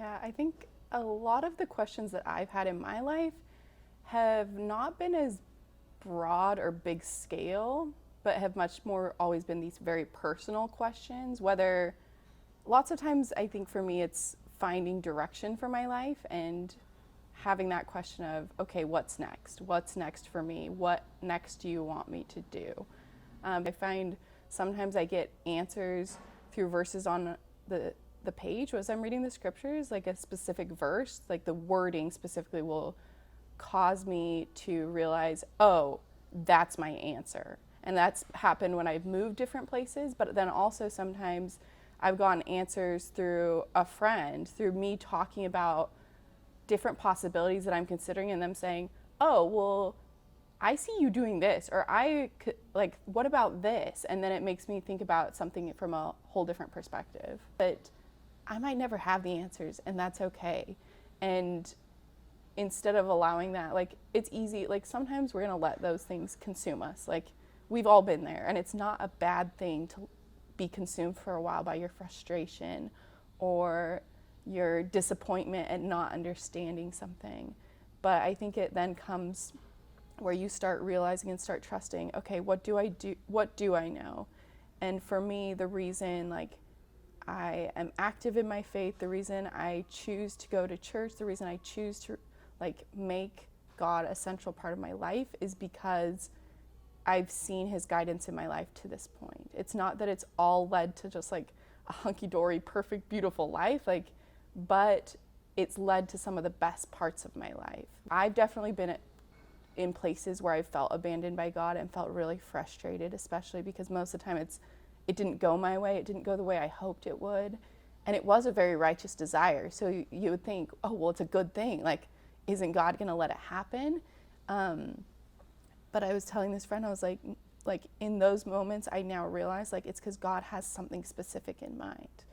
Yeah, I think a lot of the questions that I've had in my life have not been as broad or big scale, but have much more always been these very personal questions. Whether lots of times I think for me it's finding direction for my life and having that question of, okay, what's next? What's next for me? What next do you want me to do? I find sometimes I get answers through verses on the page as I'm reading the scriptures, like a specific verse, like the wording specifically will cause me to realize, oh, that's my answer. And that's happened when I've moved different places, but then also sometimes I've gotten answers through a friend, through me talking about different possibilities that I'm considering and them saying, oh, well, I see you doing this, or like, what about this? And then it makes me think about something from a whole different perspective. But I might never have the answers, and that's okay. And instead of allowing that, like, it's easy, like, sometimes we're gonna let those things consume us. Like, we've all been there, and it's not a bad thing to be consumed for a while by your frustration or your disappointment at not understanding something. But I think it then comes where you start realizing and start trusting, okay, what do I do? What do I know? And for me, the reason, like, I am active in my faith, the reason I choose to go to church, the reason I choose to, like, make God a central part of my life is because I've seen his guidance in my life to this point. It's not that it's all led to just like a hunky-dory, perfect, beautiful life, like, but it's led to some of the best parts of my life. I've definitely been in places where I felt abandoned by God and felt really frustrated, especially because most of the time it didn't go my way. It didn't go the way I hoped it would. And it was a very righteous desire. So you would think, oh, well, it's a good thing. Like, isn't God going to let it happen? But I was telling this friend, I was like in those moments, I now realize, like, it's because God has something specific in mind.